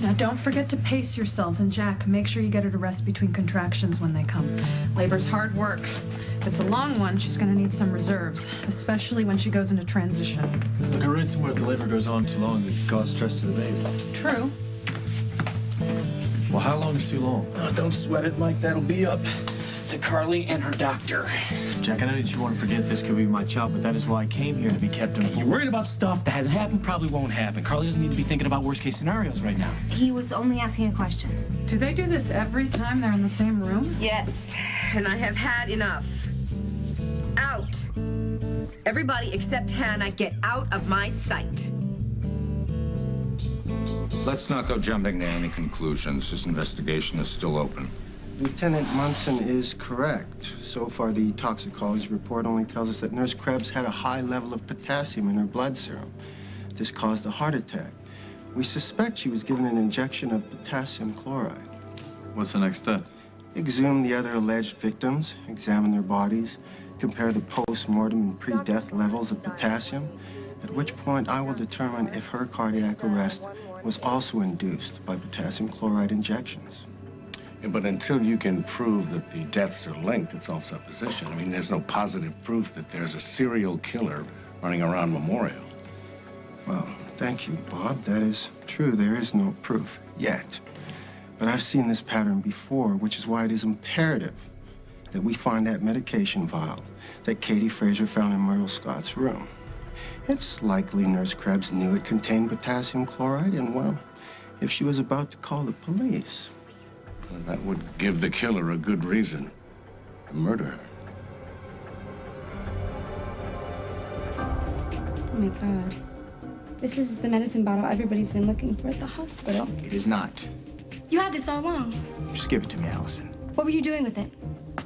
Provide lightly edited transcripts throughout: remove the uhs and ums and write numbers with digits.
Now, don't forget to pace yourselves. And Jack, make sure you get her to rest between contractions when they come. Labor's hard work. If it's a long one, she's going to need some reserves, especially when she goes into transition. Look, I read somewhere if the labor goes on too long, it causes stress to the baby. True. Well, how long is too long? Oh, don't sweat it, Mike. That'll be up to Carly and her doctor. Jack, I know that you want to forget this could be my child, but that is why I came here, to be kept informed. You're worried about stuff that hasn't happened, probably won't happen. Carly doesn't need to be thinking about worst-case scenarios right now. He was only asking a question. Do they do this every time they're in the same room? Yes, and I have had enough. Out. Everybody except Hannah, get out of my sight. Let's not go jumping to any conclusions. This investigation is still open. Lieutenant Munson is correct. So far, the toxicology report only tells us that Nurse Krebs had a high level of potassium in her blood serum. This caused a heart attack. We suspect she was given an injection of potassium chloride. What's the next step? Exhume the other alleged victims, examine their bodies, compare the post-mortem and pre-death levels of potassium, at which point I will determine if her cardiac arrest was also induced by potassium chloride injections. Yeah, but until you can prove that the deaths are linked, it's all supposition. I mean, there's no positive proof that there's a serial killer running around Memorial. Well, thank you, Bob. That is true. There is no proof yet. But I've seen this pattern before, which is why it is imperative that we find that medication vial that Katie Fraser found in Myrtle Scott's room. It's likely Nurse Krebs knew it contained potassium chloride, and, well, if she was about to call the police... Well, that would give the killer a good reason to murder her. Oh my God. This is the medicine bottle everybody's been looking for at the hospital. It is not. You had this all along. Just give it to me, Allison. What were you doing with it?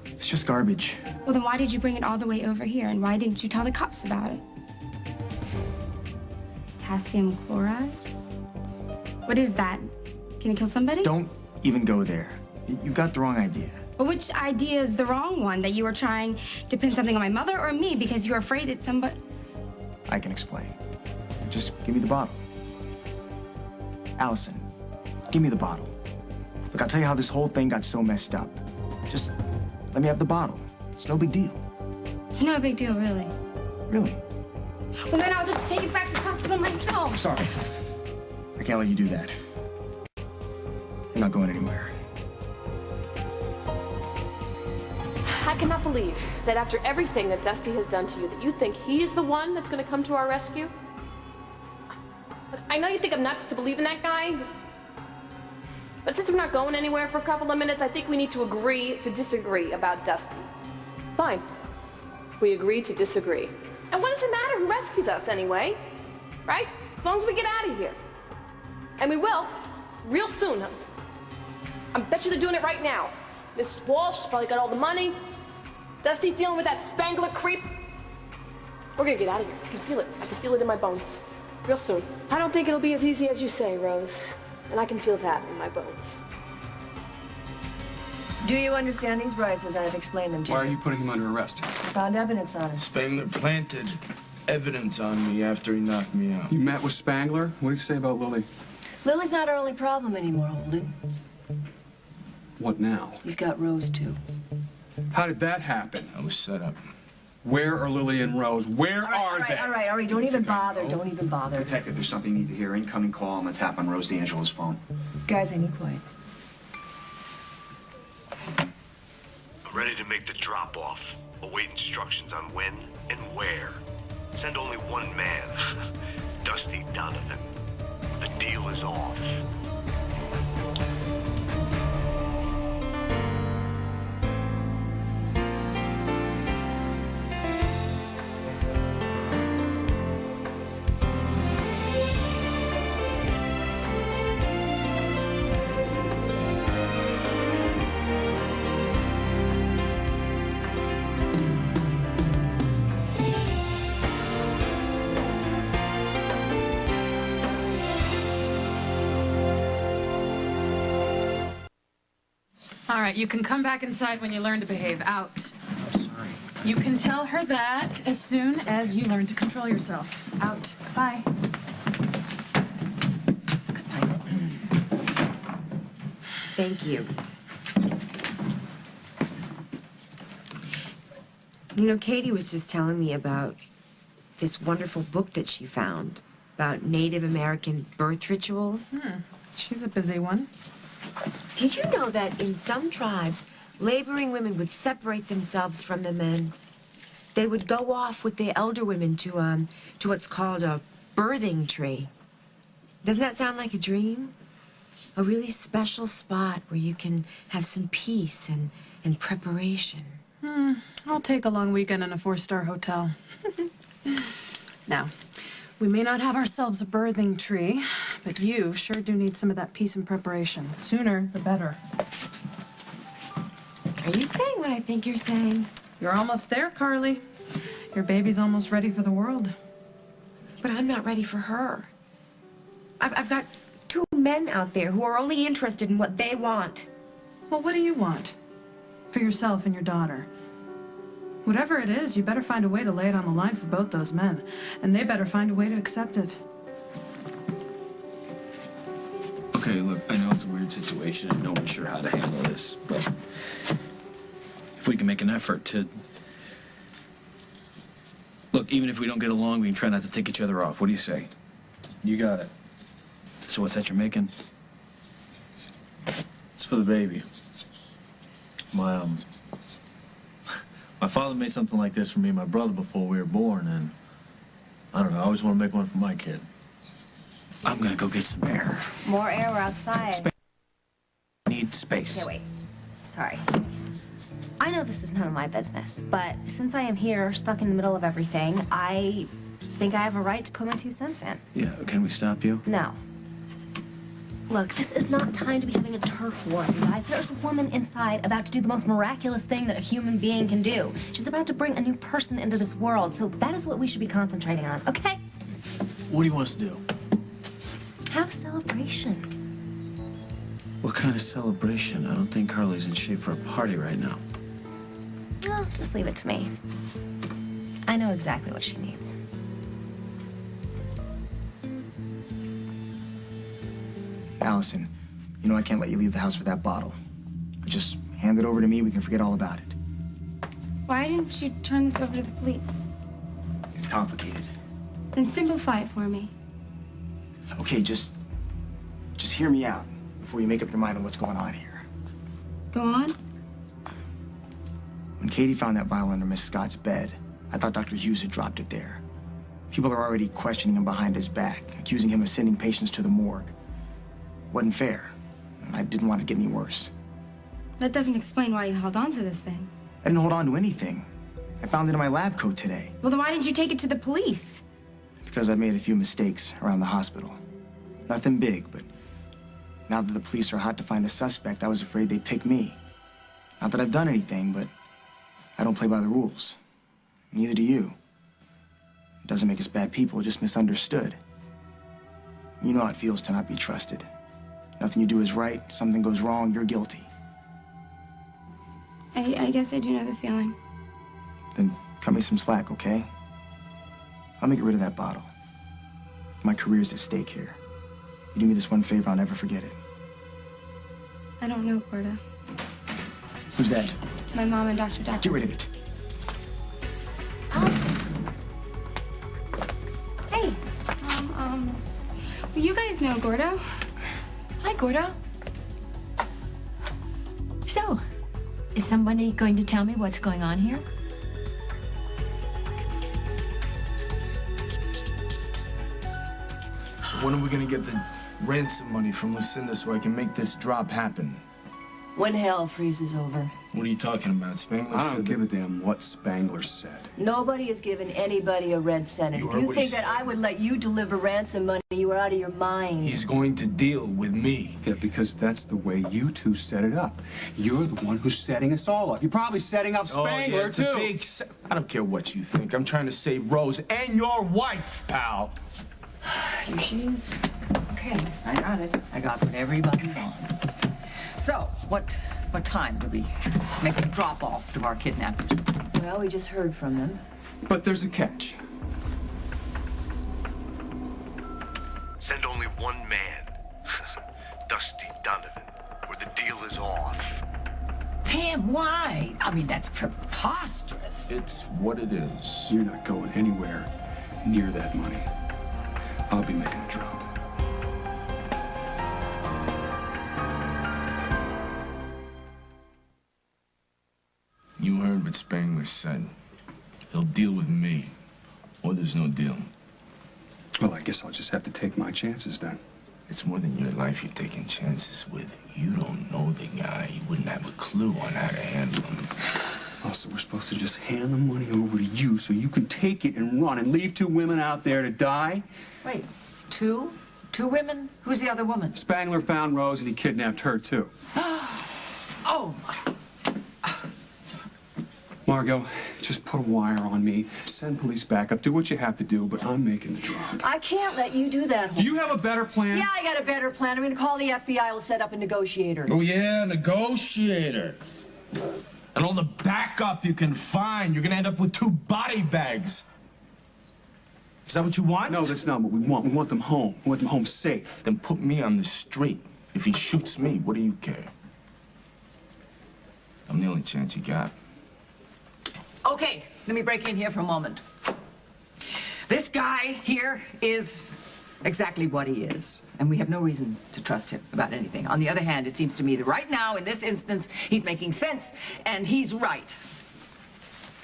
It's just garbage. Well, then why did you bring it all the way over here? And why didn't you tell the cops about it? Potassium chloride? What is that? Can it kill somebody? Don't even go there. You got the wrong idea. Well, which idea is the wrong one? That you were trying to pin something on my mother or me because you were afraid that somebody... I can explain. Just give me the bottle. Allison, give me the bottle. Look, I'll tell you how this whole thing got so messed up. Just let me have the bottle. It's no big deal. It's no big deal, really. Really? Well, then I'll just take it back to the hospital myself. Sorry. I can't let you do that. You're not going anywhere. I cannot believe that after everything that Dusty has done to you, that you think he's the one that's going to come to our rescue. Look, I know you think I'm nuts to believe in that guy, but since we're not going anywhere for a couple of minutes, I think we need to agree to disagree about Dusty. Fine. We agree to disagree. And what does it matter who rescues us anyway? Right? As long as we get out of here. And we will, real soon. I bet you they're doing it right now. Miss Walsh probably got all the money. Dusty's dealing with that Spangler creep. We're gonna get out of here. I can feel it. I can feel it in my bones. Real soon. I don't think it'll be as easy as you say, Rose. And I can feel that in my bones. Do you understand these rights as I've explained them to you? Why are you putting him under arrest? Found evidence on it. Spangler planted evidence on me after he knocked me out. You met with Spangler? What do you say about Lily? Lily's not our only problem anymore, Holden. What now? He's got Rose, too. How did that happen? I was set up. Where are Lily and Rose? Where are they? All right. Don't even bother. Don't even bother. Detective, there's something you need to hear. Incoming call. I'm gonna tap on Rose D'Angelo's phone. Guys, I need quiet. I'm ready to make the drop-off. Await instructions on when and where. Send only one man. Dusty Donovan. The deal is off. All right, you can come back inside when you learn to behave. Out. Oh, sorry. You can tell her that as soon as you learn to control yourself. Out. Bye. Good night. Thank you. You know, Katie was just telling me about this wonderful book that she found about Native American birth rituals. She's a busy one. Did you know that in some tribes, laboring women would separate themselves from the men? They would go off with the elder women to what's called a birthing tree. Doesn't that sound like a dream? A really special spot where you can have some peace and preparation. I'll take a long weekend in a 4-star hotel. Now, we may not have ourselves a birthing tree, but you sure do need some of that peace and preparation. Sooner, the better. Are you saying what I think you're saying? You're almost there, Carly. Your baby's almost ready for the world. But I'm not ready for her. I've got 2 men out there who are only interested in what they want. Well, what do you want? For yourself and your daughter. Whatever it is, you better find a way to lay it on the line for both those men. And they better find a way to accept it. Okay, look, I know it's a weird situation and no one's sure how to handle this, but if we can make an effort to... Look, even if we don't get along, we can try not to take each other off. What do you say? You got it. So what's that you're making? It's for the baby. My father made something like this for me and my brother before we were born, and I don't know, I always want to make one for my kid. I'm gonna go get some air. More air, we're outside. I need space. Okay, wait. Sorry. I know this is none of my business, but since I am here, stuck in the middle of everything, I think I have a right to put my 2 cents in. Yeah, can we stop you? No. Look, this is not time to be having a turf war, you guys. There's a woman inside about to do the most miraculous thing that a human being can do. She's about to bring a new person into this world, so that is what we should be concentrating on, okay? What do you want us to do? Have a celebration. What kind of celebration? I don't think Carly's in shape for a party right now. Well, just leave it to me. I know exactly what she needs. Allison, you know I can't let you leave the house with that bottle. Just hand it over to me, we can forget all about it. Why didn't you turn this over to the police? It's complicated. Then simplify it for me. Okay, just hear me out before you make up your mind on what's going on here. Go on. When Katie found that vial under Miss Scott's bed, I thought Dr. Hughes had dropped it there. People are already questioning him behind his back, accusing him of sending patients to the morgue. Wasn't fair, and I didn't want it to get any worse. That doesn't explain why you held on to this thing. I didn't hold on to anything. I found it in my lab coat today. Well, then why didn't you take it to the police? Because I've made a few mistakes around the hospital. Nothing big, but now that the police are hot to find a suspect, I was afraid they'd pick me. Not that I've done anything, but I don't play by the rules. Neither do you. It doesn't make us bad people, just misunderstood. You know how it feels to not be trusted. Nothing you do is right, something goes wrong, you're guilty. I guess I do know the feeling. Then cut me some slack, okay? I'll make get rid of that bottle. My career's at stake here. You do me this one favor, I'll never forget it. I don't know, Gordo. Who's that? My mom and Dr. Decker. Get rid of it. Allison. Hey. Well, you guys know Gordo. Hi, Gordo. So, is somebody going to tell me what's going on here? So when are we gonna get the ransom money from Lucinda so I can make this drop happen? When hell freezes over. What are you talking about? Spangler I don't said give a damn what Spangler said. Nobody has given anybody a red cent. And You if heard you what he think that said. I would let you deliver ransom money, you are out of your mind. He's going to deal with me. Yeah, because that's the way you two set it up. You're the one who's setting us all up. You're probably setting up Spangler, it's too. A big I don't care what you think. I'm trying to save Rose and your wife, pal. Here she is. Okay, I got it. I got what everybody wants. So, what time do we make a drop-off to our kidnappers? Well, we just heard from them. But there's a catch. Send only one man, Dusty Donovan, or the deal is off. Pam, why? I mean, that's preposterous. It's what it is. You're not going anywhere near that money. I'll be making a drop. You heard what Spangler said. He'll deal with me, or there's no deal. Well, I guess I'll just have to take my chances then. It's more than your life you're taking chances with. You don't know the guy. You wouldn't have a clue on how to handle him. Oh, so we're supposed to just hand the money over to you so you can take it and run and leave 2 women out there to die? Wait, 2? 2 women? Who's the other woman? Spangler found Rose and he kidnapped her, too. Oh, my. Margot, just put a wire on me, send police backup, do what you have to do, but I'm making the drop. I can't let you do that. Do you have a better plan? Yeah, I got a better plan. I'm going to call the FBI. We'll set up a negotiator. Oh, yeah, negotiator. And all the backup you can find, you're gonna end up with 2 body bags. Is that what you want? No, that's not what we want. We want them home. We want them home safe. Then put me on the street. If he shoots me, what do you care? I'm the only chance you got. Okay, let me break in here for a moment. This guy here is exactly what he is, and we have no reason to trust him about anything. On the other hand, it seems to me that right now, in this instance, he's making sense, and he's right.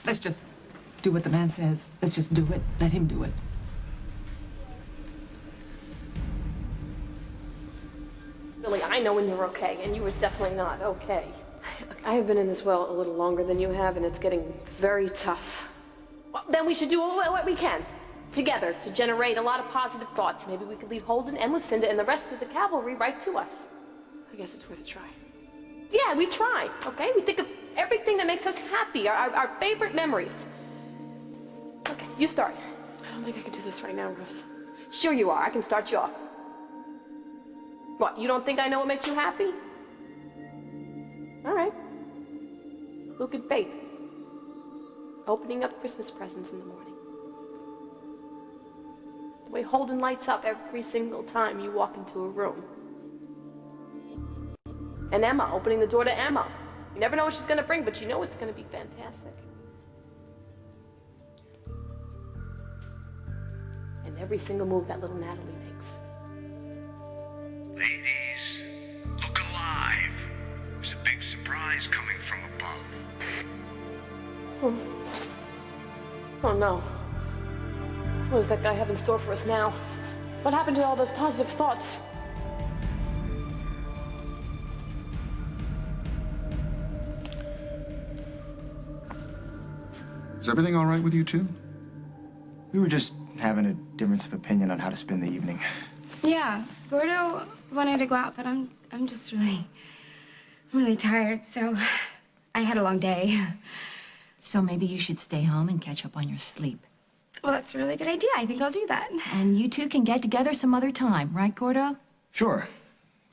Let's just do what the man says. Let's just do it. Let him do it. Billy, I know when you're okay, and you were definitely not okay. Look, I have been in this well a little longer than you have, and it's getting very tough. Well, then we should do what we can together to generate a lot of positive thoughts. Maybe we could lead Holden and Lucinda and the rest of the cavalry right to us. I guess it's worth a try. Yeah, we try, okay? We think of everything that makes us happy, our favorite memories. Okay, you start. I don't think I can do this right now, Rose. Sure you are. I can start you off. What, you don't think I know what makes you happy? All right. Luke and Faith. Opening up Christmas presents in the morning. The way Holden lights up every single time you walk into a room. And Emma, opening the door to Emma. You never know what she's going to bring, but you know it's going to be fantastic. And every single move that little Natalie makes. Ladies, look alive. There's a big surprise coming from above. Oh no. What does that guy have in store for us now? What happened to all those positive thoughts? Is everything all right with you two? We were just having a difference of opinion on how to spend the evening. Yeah, Gordo wanted to go out, but I'm just I'm really tired, so I had a long day. So maybe you should stay home and catch up on your sleep. Well, that's a really good idea. I think I'll do that. And you two can get together some other time, right, Gordo? Sure.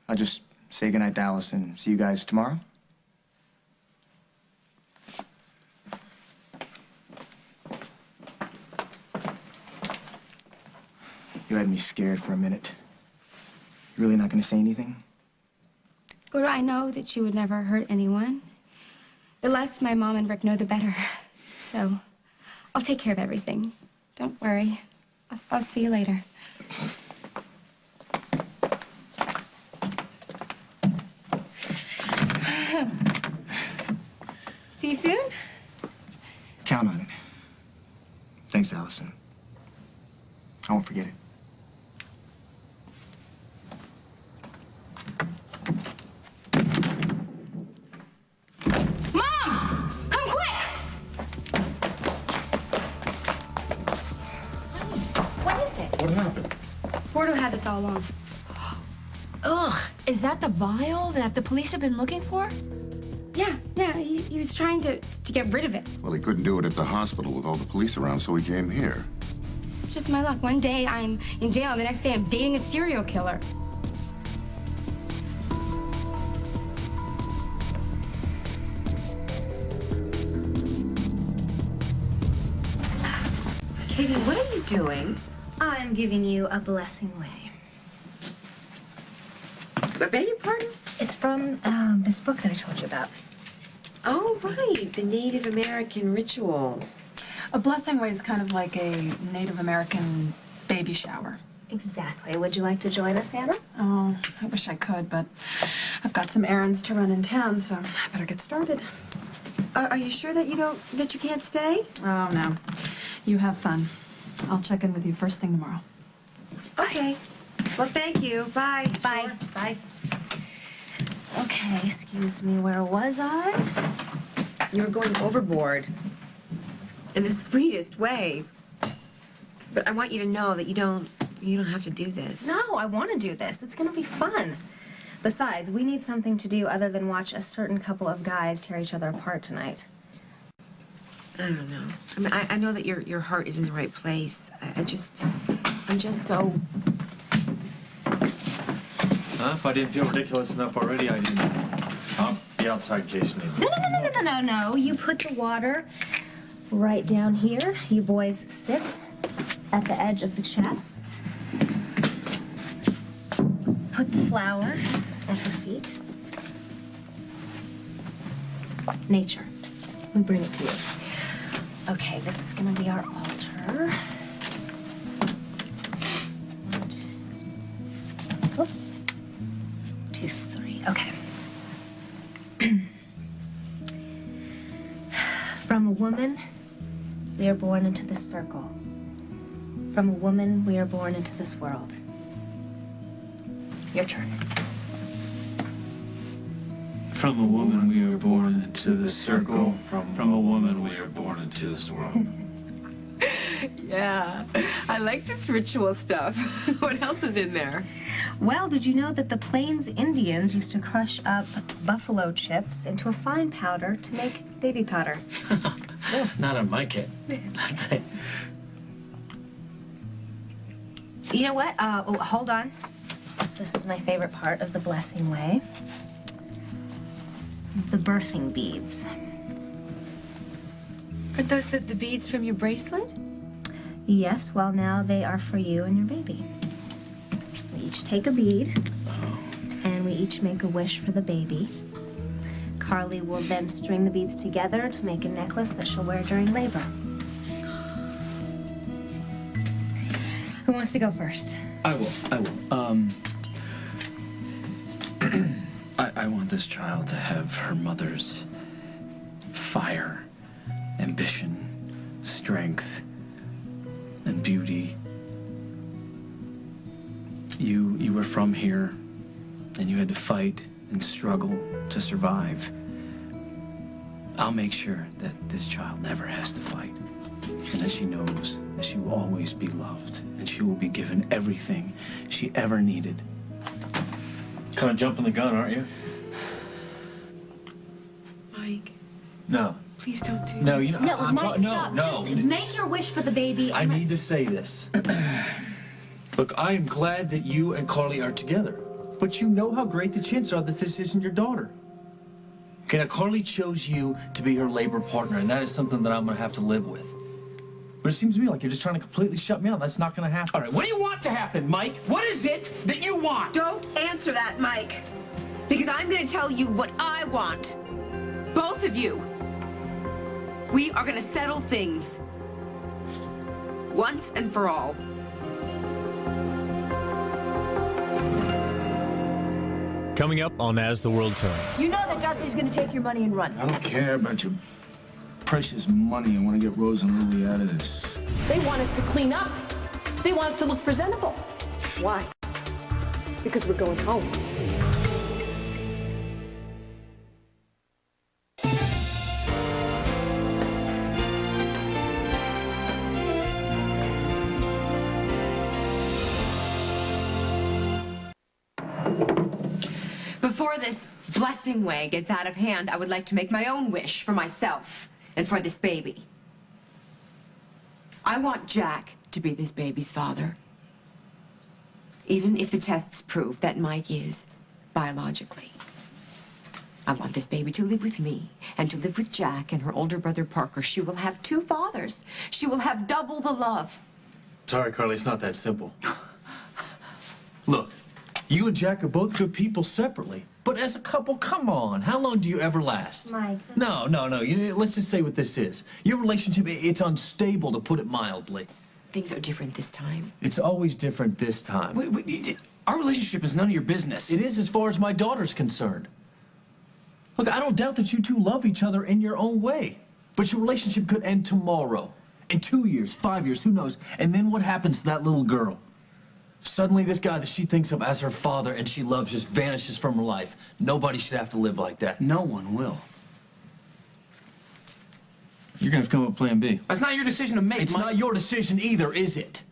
I'll just say goodnight to Alice and see you guys tomorrow. You had me scared for a minute. You really not gonna say anything? Gordo, I know that you would never hurt anyone. The less my mom and Rick know, the better. So, I'll take care of everything. Don't worry. I'll see you later. See you soon? Count on it. Thanks, Allison. I won't forget it. What happened? Gordo had this all along. Ugh, is that the vial that the police have been looking for? Yeah, he was trying to get rid of it. Well, he couldn't do it at the hospital with all the police around, so he came here. It's just my luck. One day I'm in jail, the next day I'm dating a serial killer. Katie, what are you doing? I'm giving you a blessing way. I beg your pardon? It's from this book that I told you about. Oh, right. The Native American rituals. A blessing way is kind of like a Native American baby shower. Exactly. Would you like to join us, Anna? Oh, I wish I could, but I've got some errands to run in town, so I better get started. Are you sure that you can't stay? Oh, no. You have fun. I'll check in with you first thing tomorrow. Okay. Well, thank you. Bye. Bye. Sure. Bye. Okay, excuse me, where was I? You were going overboard. In the sweetest way. But I want you to know that you don't have to do this. No, I want to do this. It's going to be fun. Besides, we need something to do other than watch a certain couple of guys tear each other apart tonight. I don't know. I mean, I know that your heart is in the right place. I'm just so... If I didn't feel ridiculous enough already, I didn't. I'll be outside in case you need me. No. You put the water right down here. You boys sit at the edge of the chest. Put the flowers at her feet. Nature. We bring it to you. Okay, this is gonna be our altar. Oops. 2, 3. Okay. From a woman, we are born into this circle. From a woman, we are born into this world. Your turn. From a woman we are born into this circle. From a woman we are born into this world. Yeah, I like this ritual stuff. What else is in there? Well, did you know that the Plains Indians used to crush up buffalo chips into a fine powder to make baby powder? Not on my kid. You know what? Oh, hold on. This is my favorite part of the blessing way. The birthing beads. Are those the beads from your bracelet? Yes, well now they are for you and your baby. We each take a bead, and we each make a wish for the baby. Carly will then string the beads together to make a necklace that she'll wear during labor. Who wants to go first? I will. I want this child to have her mother's fire, ambition, strength, and beauty. You were from here, and you had to fight and struggle to survive. I'll make sure that this child never has to fight, and that she knows that she will always be loved, and she will be given everything she ever needed. Kind of jumping the gun, aren't you? Mike. No. Please don't do No, this. you know, Mike, stop. no. Just make your wish for the baby. I need to say this. Look, I am glad that you and Carly are together, but you know how great the chances are that this isn't your daughter. Okay, now Carly chose you to be her labor partner, and that is something that I'm gonna have to live with. But it seems to me like you're just trying to completely shut me out. That's not gonna happen. All right, what do you want to happen, Mike? What is it that you want? Don't answer that, Mike. Because I'm going to tell you what I want. Both of you. We are going to settle things. Once and for all. Coming up on As the World Turns. Do you know that Dusty's gonna take your money and run? I don't care about your precious money. I want to get Rose and Lily out of this. They want us to clean up. They want us to look presentable. Why? Because we're going home. Before this blessing way gets out of hand, I would like to make my own wish for myself and for this baby. I want Jack to be this baby's father. Even if the tests prove that Mike is biologically. I want this baby to live with me and to live with Jack and her older brother Parker. She will have 2 fathers. She will have double the love. Sorry, Carly, it's not that simple. Look, you and Jack are both good people separately, But as a couple, come on. How long do you ever last? Mike. No. Let's just say what this is. Your relationship, it's unstable, to put it mildly. Things are different this time. It's always different this time. Our relationship is none of your business. It is as far as my daughter's concerned. Look, I don't doubt that you two love each other in your own way. But your relationship could end tomorrow. In 2 years, 5 years, who knows? And then what happens to that little girl? Suddenly, this guy that she thinks of as her father and she loves just vanishes from her life. Nobody should have to live like that. No one will. You're gonna have to come up with plan B. That's not your decision to make, It's not your decision either, is it?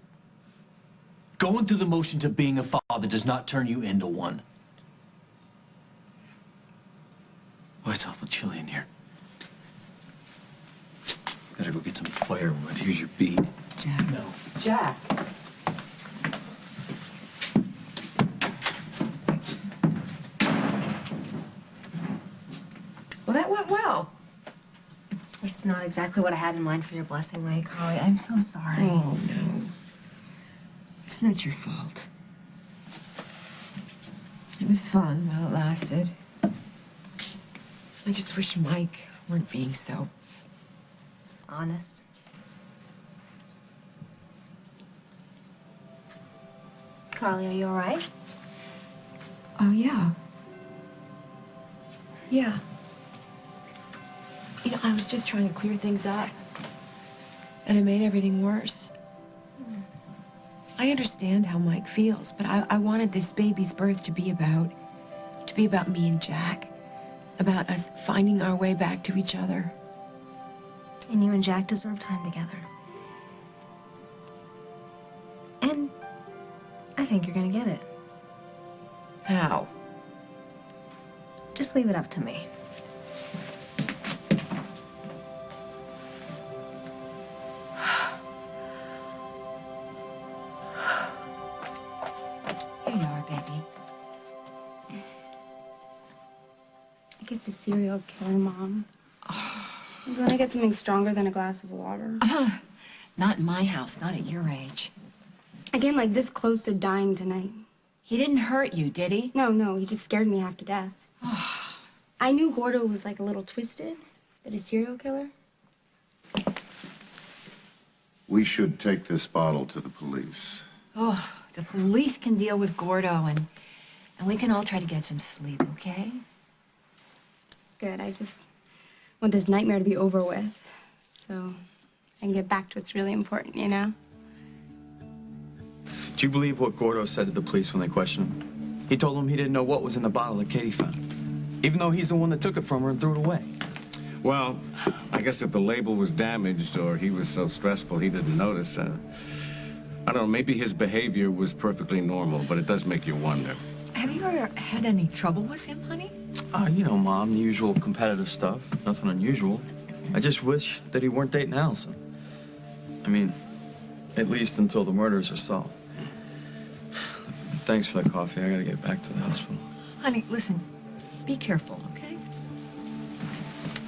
Going through the motions of being a father does not turn you into one. Boy, it's awful chilly in here. Better go get some firewood. Here's your bead. Jack. No. Jack. Well, that went well. It's not exactly what I had in mind for your blessing way, Carly. I'm so sorry. Oh, no. It's not your fault. It was fun while it lasted. I just wish Mike weren't being so honest. Carly, are you all right? Oh, yeah. Yeah. You know, I was just trying to clear things up. And it made everything worse. I understand how Mike feels, but I wanted this baby's birth to be about me and Jack. About us finding our way back to each other. And you and Jack deserve time together. And I think you're gonna get it. How? Just leave it up to me. Here you are, baby. I guess a serial killer, Mom. Do you want to get something stronger than a glass of water? Not in my house, not at your age. I came like this close to dying tonight. He didn't hurt you, did he? No, he just scared me half to death. I knew Gordo was like a little twisted, but a serial killer? We should take this bottle to the police. Oh, the police can deal with Gordo, and we can all try to get some sleep, okay? Good, I just want this nightmare to be over with. So I can get back to what's really important, you know? Do you believe what Gordo said to the police when they questioned him? He told them he didn't know what was in the bottle that Katie found, even though he's the one that took it from her and threw it away. Well, I guess if the label was damaged or he was so stressful he didn't notice, I don't know, maybe his behavior was perfectly normal, but it does make you wonder. Have you ever had any trouble with him, honey? You know, Mom, the usual competitive stuff. Nothing unusual. I just wish that he weren't dating Allison. I mean, at least until the murders are solved. Thanks for the coffee. I gotta get back to the hospital. Honey, listen, be careful, okay?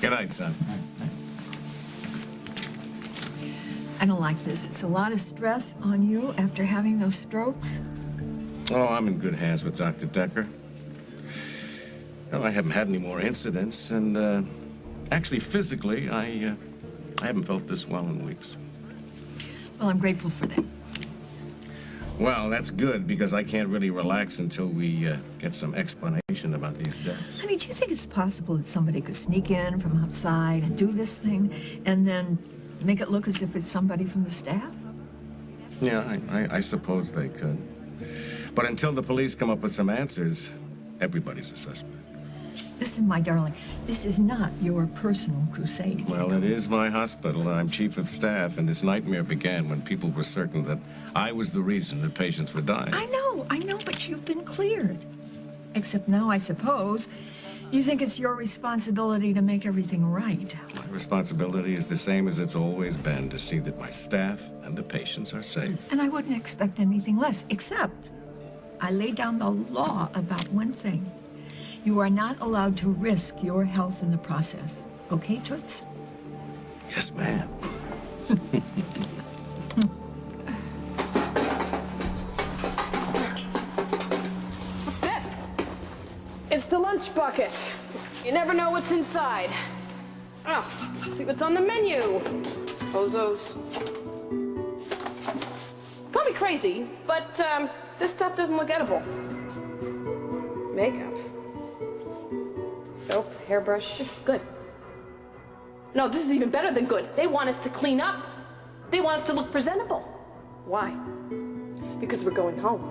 Good night, son. I don't like this. It's a lot of stress on you after having those strokes. Oh, I'm in good hands with Dr. Decker. Well, I haven't had any more incidents, and actually, physically, I haven't felt this well in weeks. Well, I'm grateful for that. Well, that's good, because I can't really relax until we get some explanation about these deaths. Honey, do you think it's possible that somebody could sneak in from outside and do this thing and then make it look as if it's somebody from the staff? Yeah, I suppose they could. But until the police come up with some answers, everybody's a suspect. Listen, my darling, this is not your personal crusade. Well, it is my hospital. I'm chief of staff, and this nightmare began when people were certain that I was the reason that patients were dying. I know, but you've been cleared. Except now, I suppose, you think it's your responsibility to make everything right. My responsibility is the same as it's always been, to see that my staff and the patients are safe. And I wouldn't expect anything less, except I laid down the law about one thing. You are not allowed to risk your health in the process. Okay, Toots? Yes, ma'am. What's this? It's the lunch bucket. You never know what's inside. Oh, let's see what's on the menu. Bozos. Call me crazy, but this stuff doesn't look edible. Makeup. Soap, hairbrush, it's good. No, this is even better than good. They want us to clean up. They want us to look presentable. Why? Because we're going home.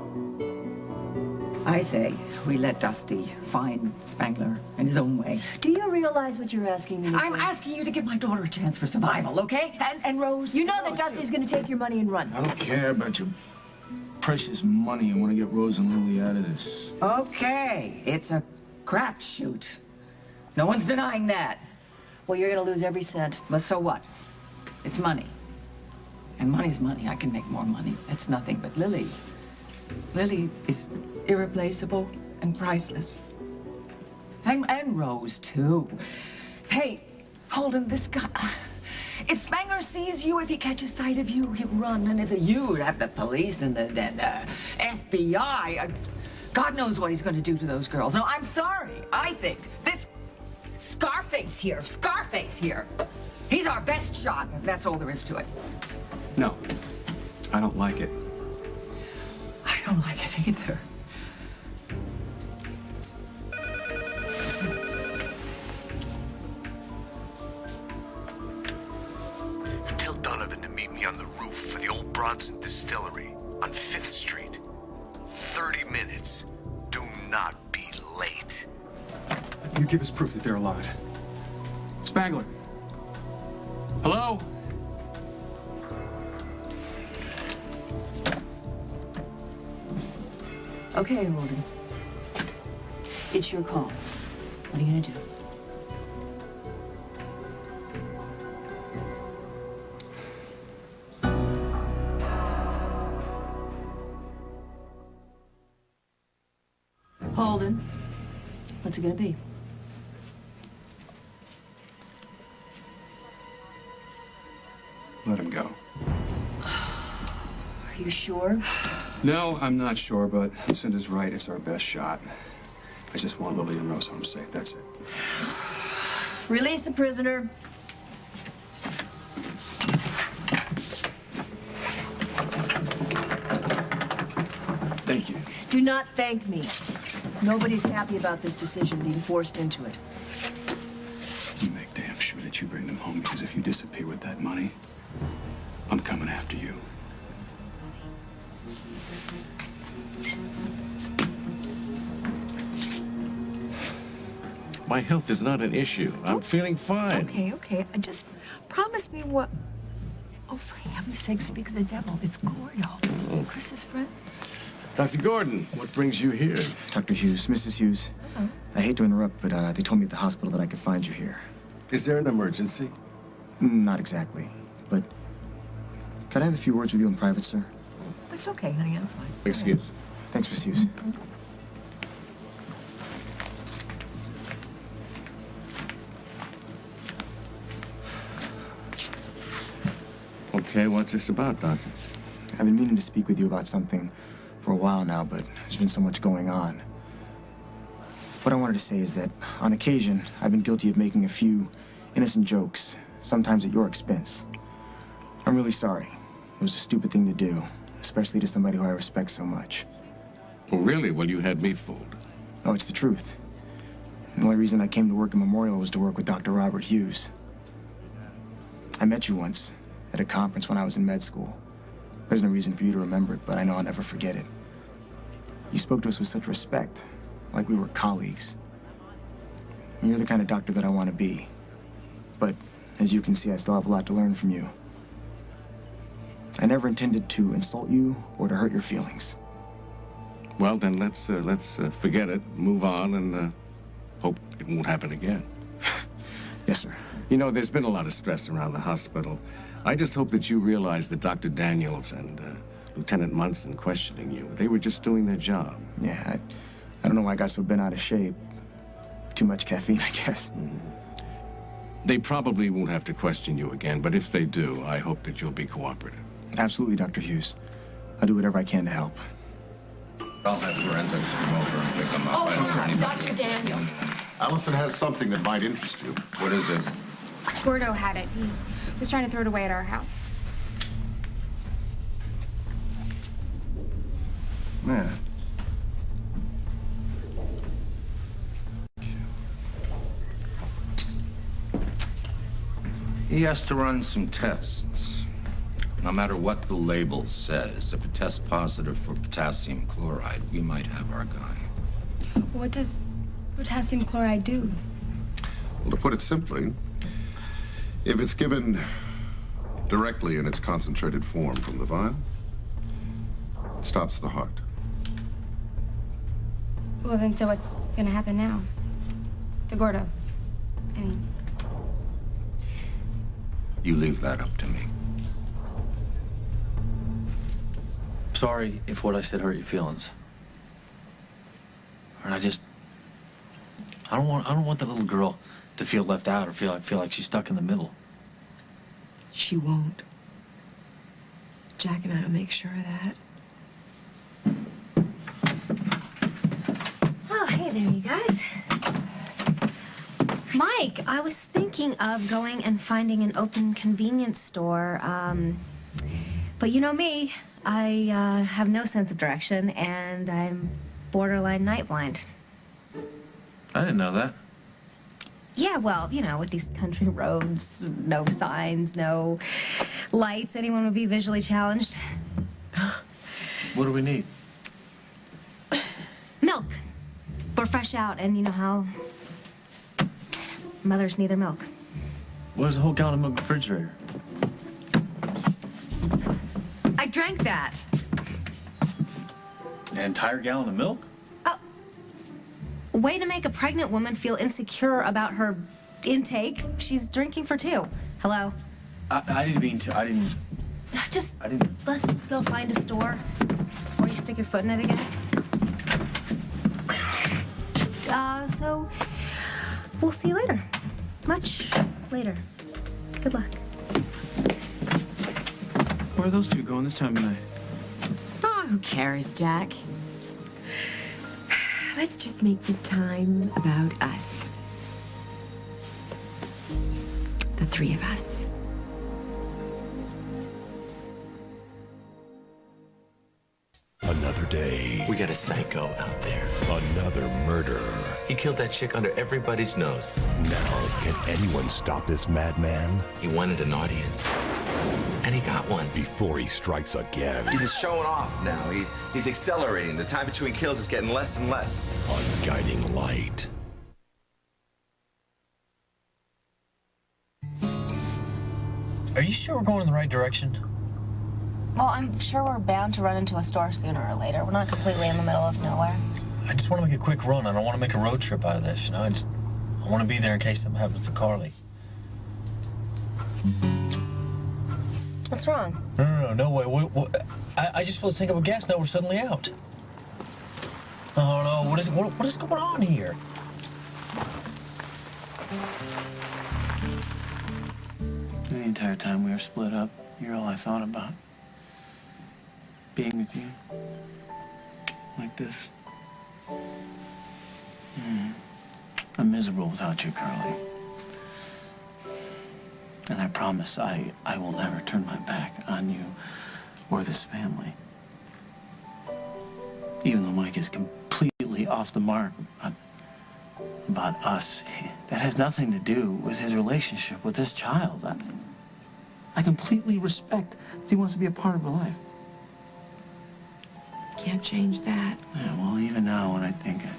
I say we let Dusty find Spangler in his own way. Do you realize what you're asking me to I'm do? asking you to give my daughter a chance for survival, okay? And Rose. You know that Rose, Dusty's going to take your money and run. I don't care about your precious money. I want to get Rose and Lily out of this. Okay, it's a crapshoot. No one's denying that. Well, you're going to lose every cent. But so what? It's money. And money's money. I can make more money. It's nothing. But Lily is irreplaceable and priceless. And Rose, too. Hey, Holden, this guy... If Spangler sees you, if he catches sight of you, he'll run. And if you have the police and the FBI, God knows what he's going to do to those girls. No, I'm sorry. I think this Scarface here, he's our best shot. That's all there is to it. No, I don't like it. I don't like it either. Tell Donovan to meet me on the roof for the old Bronson Distillery on 5th Street. 30 minutes. Do not be late. You give us proof that they're alive. Spangler. Hello? Okay, Holden. It's your call. What are you going to do? Holden, what's it going to be? Let him go. Are you sure? No, I'm not sure, but Lucinda's right. It's our best shot. I just want Lily and Rose home safe. That's it. Release the prisoner. Thank you. Do not thank me. Nobody's happy about this decision being forced into it. You make damn sure that you bring them home, because if you disappear with that money, I'm coming after you. My health is not an issue. I'm feeling fine. Okay. Just promise me what... Oh, for heaven's sake, speak of the devil. It's Gordo. Chris's friend. Dr. Gordon, what brings you here? Dr. Hughes, Mrs. Hughes. Oh. I hate to interrupt, but they told me at the hospital that I could find you here. Is there an emergency? Not exactly, but could I have a few words with you in private, sir? It's okay, honey. I'm fine. Excuse me. Thanks, Miss Hughes. Okay, what's this about, Doctor? I've been meaning to speak with you about something for a while now, but there's been so much going on. What I wanted to say is that, on occasion, I've been guilty of making a few innocent jokes, sometimes at your expense. I'm really sorry. It was a stupid thing to do, especially to somebody who I respect so much. Oh, really? Well, you had me fooled. Oh, it's the truth. And the only reason I came to work at Memorial was to work with Dr. Robert Hughes. I met you once at a conference when I was in med school. There's no reason for you to remember it, but I know I'll never forget it. You spoke to us with such respect, like we were colleagues. And you're the kind of doctor that I want to be. But, as you can see, I still have a lot to learn from you. I never intended to insult you or to hurt your feelings. Well, then let's forget it, move on, and hope it won't happen again. Yes, sir. You know, there's been a lot of stress around the hospital. I just hope that you realize that Dr. Daniels and Lieutenant Munson questioning you, they were just doing their job. Yeah, I don't know why I got so bent out of shape. Too much caffeine, I guess. They probably won't have to question you again, but if they do, I hope that you'll be cooperative. Absolutely, Dr. Hughes. I'll do whatever I can to help. I'll have forensics come over and pick them up. Oh, I don't yeah, need Dr. Daniels. Allison has something that might interest you. What is it? Gordo had it. He was trying to throw it away at our house. Man. He has to run some tests. No matter what the label says, if it tests positive for potassium chloride, we might have our guy. What does potassium chloride do? Well, to put it simply, if it's given directly in its concentrated form from the vial, it stops the heart. Well, then, so what's gonna happen now? To Gordo? I mean, You leave that up to me. Sorry if what I said hurt your feelings. And I don't want the little girl to feel left out or feel like she's stuck in the middle. She won't. Jack and I will make sure of that. Oh, hey there, you guys. Mike, I was thinking of going and finding an open convenience store, but you know me, I have no sense of direction, and I'm borderline night blind. I didn't know that. Yeah, well, you know, with these country roads, no signs, no lights, anyone would be visually challenged. What do we need? Milk. We're fresh out, and you know how mothers need their milk. Where's the whole gallon of milk in the refrigerator? I drank that. An entire gallon of milk? Way to make a pregnant woman feel insecure about her intake. She's drinking for two. Hello? I didn't mean to. I didn't. Let's just go find a store before you stick your foot in it again. So we'll see you later. Much later. Good luck. Where are those two going this time of night? Oh, who cares, Jack? Let's just make this time about us. The three of us. Another day. We got a psycho out there. Another murder. He killed that chick under everybody's nose. Now, can anyone stop this madman? He wanted an audience. And he got one. Before he strikes again. He's just showing off now. He's accelerating. The time between kills is getting less and less. On Guiding Light. Are you sure we're going in the right direction? Well, I'm sure we're bound to run into a store sooner or later. We're not completely in the middle of nowhere. I just want to make a quick run. I don't want to make a road trip out of this, you know? I want to be there in case something happens to Carly. What's wrong? No way. I just filled a tank up with gas. Now we're suddenly out. Oh no! What is going on here? The entire time we were split up, you're all I thought about. Being with you, like this. I'm miserable without you, Carly. And I promise I will never turn my back on you or this family. Even though Mike is completely off the mark about us, that has nothing to do with his relationship with this child. I completely respect that he wants to be a part of her life. Can't change that. Yeah, well, even now when I think it,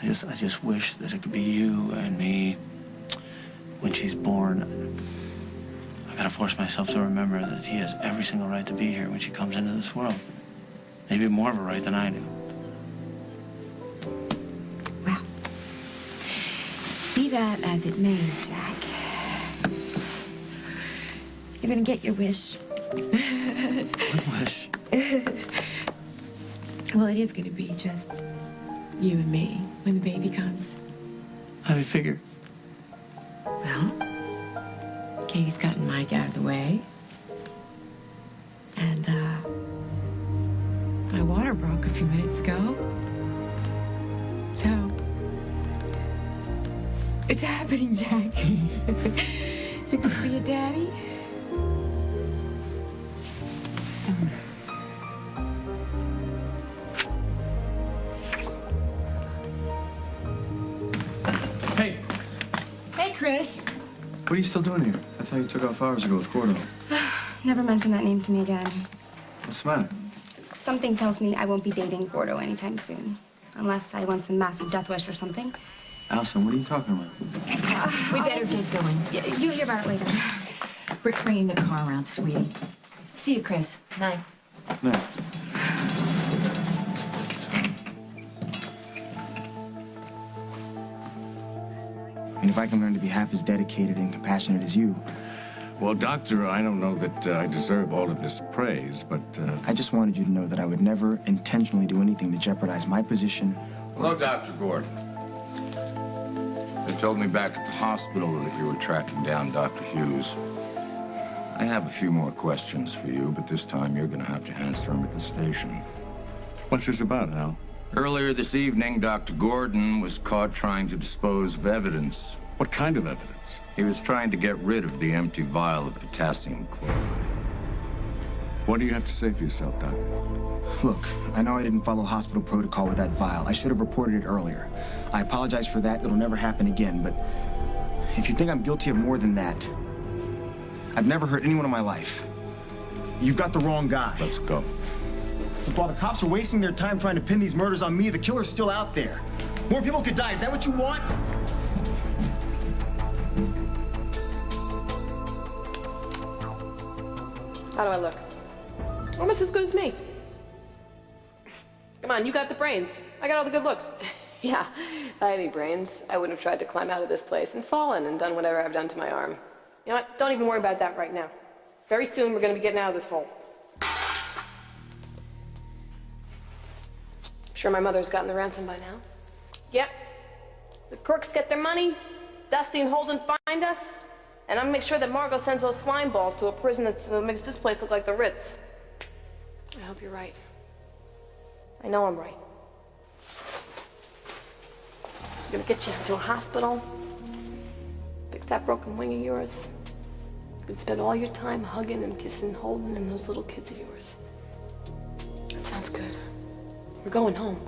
I just wish that it could be you and me when she's born. I gotta force myself to remember that he has every single right to be here when she comes into this world. Maybe more of a right than I do. Well, be that as it may, Jack. You're gonna get your wish. What wish? Well, it is gonna be just you and me when the baby comes. How do you figure? Well, Katie's gotten Mike out of the way. And, My water broke a few minutes ago. So, it's happening, Jackie. You gonna be a daddy? Hey, Hey, Chris. what are you still doing here? I thought you took off hours ago with Gordo. Never mention that name to me again. What's the matter? Something tells me I won't be dating Gordo anytime soon. Unless I want some massive death wish or something. Allison, what are you talking about? We better get going. You hear about it later. Rick's bringing the car around, sweetie. See you, Chris. Night. No. And if I can learn to be half as dedicated and compassionate as you. Well, Doctor, I don't know that I deserve all of this praise, but... I just wanted you to know that I would never intentionally do anything to jeopardize my position. Hello, Dr. Gordon. They told me back at the hospital that you were tracking down Dr. Hughes. I have a few more questions for you, but this time you're going to have to answer them at the station. What's this about, Al? Earlier this evening, Dr. Gordon was caught trying to dispose of evidence. What kind of evidence? He was trying to get rid of the empty vial of potassium chloride. What do you have to say for yourself, Doc? Look, I know I didn't follow hospital protocol with that vial. I should have reported it earlier. I apologize for that. It'll never happen again, but if you think I'm guilty of more than that, I've never hurt anyone in my life. You've got the wrong guy. Let's go. Look, while the cops are wasting their time trying to pin these murders on me, the killer's still out there. More people could die. Is that what you want? How do I look? Almost as good as me. Come on, you got the brains. I got all the good looks. Yeah, if I had any brains, I wouldn't have tried to climb out of this place and fallen and done whatever I've done to my arm. You know what? Don't even worry about that right now. Very soon, we're going to be getting out of this hole. I'm sure my mother's gotten the ransom by now. Yep. The crooks get their money, Dusty and Holden find us, and I'll make sure that Margot sends those slime balls to a prison that makes this place look like the Ritz. I hope you're right. I know I'm right. I'm gonna get you to a hospital, fix that broken wing of yours. You can spend all your time hugging and kissing Holden and those little kids of yours. That sounds good. We're going home.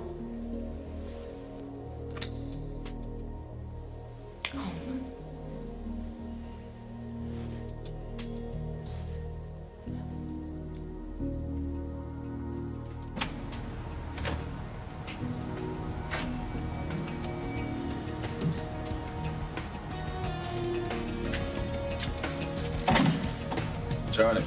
Charlie.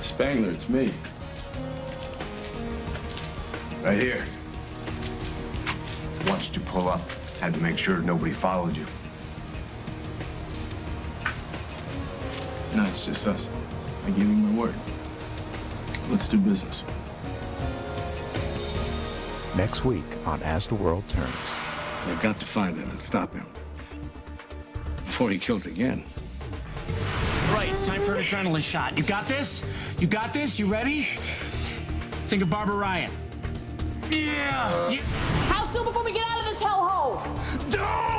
Spangler, it's me. Right here. Watched you pull up. Had to make sure nobody followed you. No, it's just us. I gave you my word. Let's do business. Next week on As the World Turns. They've got to find him and stop him before he kills again. Right, it's time for an adrenaline shot. You got this? You got this? You ready? Think of Barbara Ryan. Yeah! How soon before we get out of this hellhole? Don't!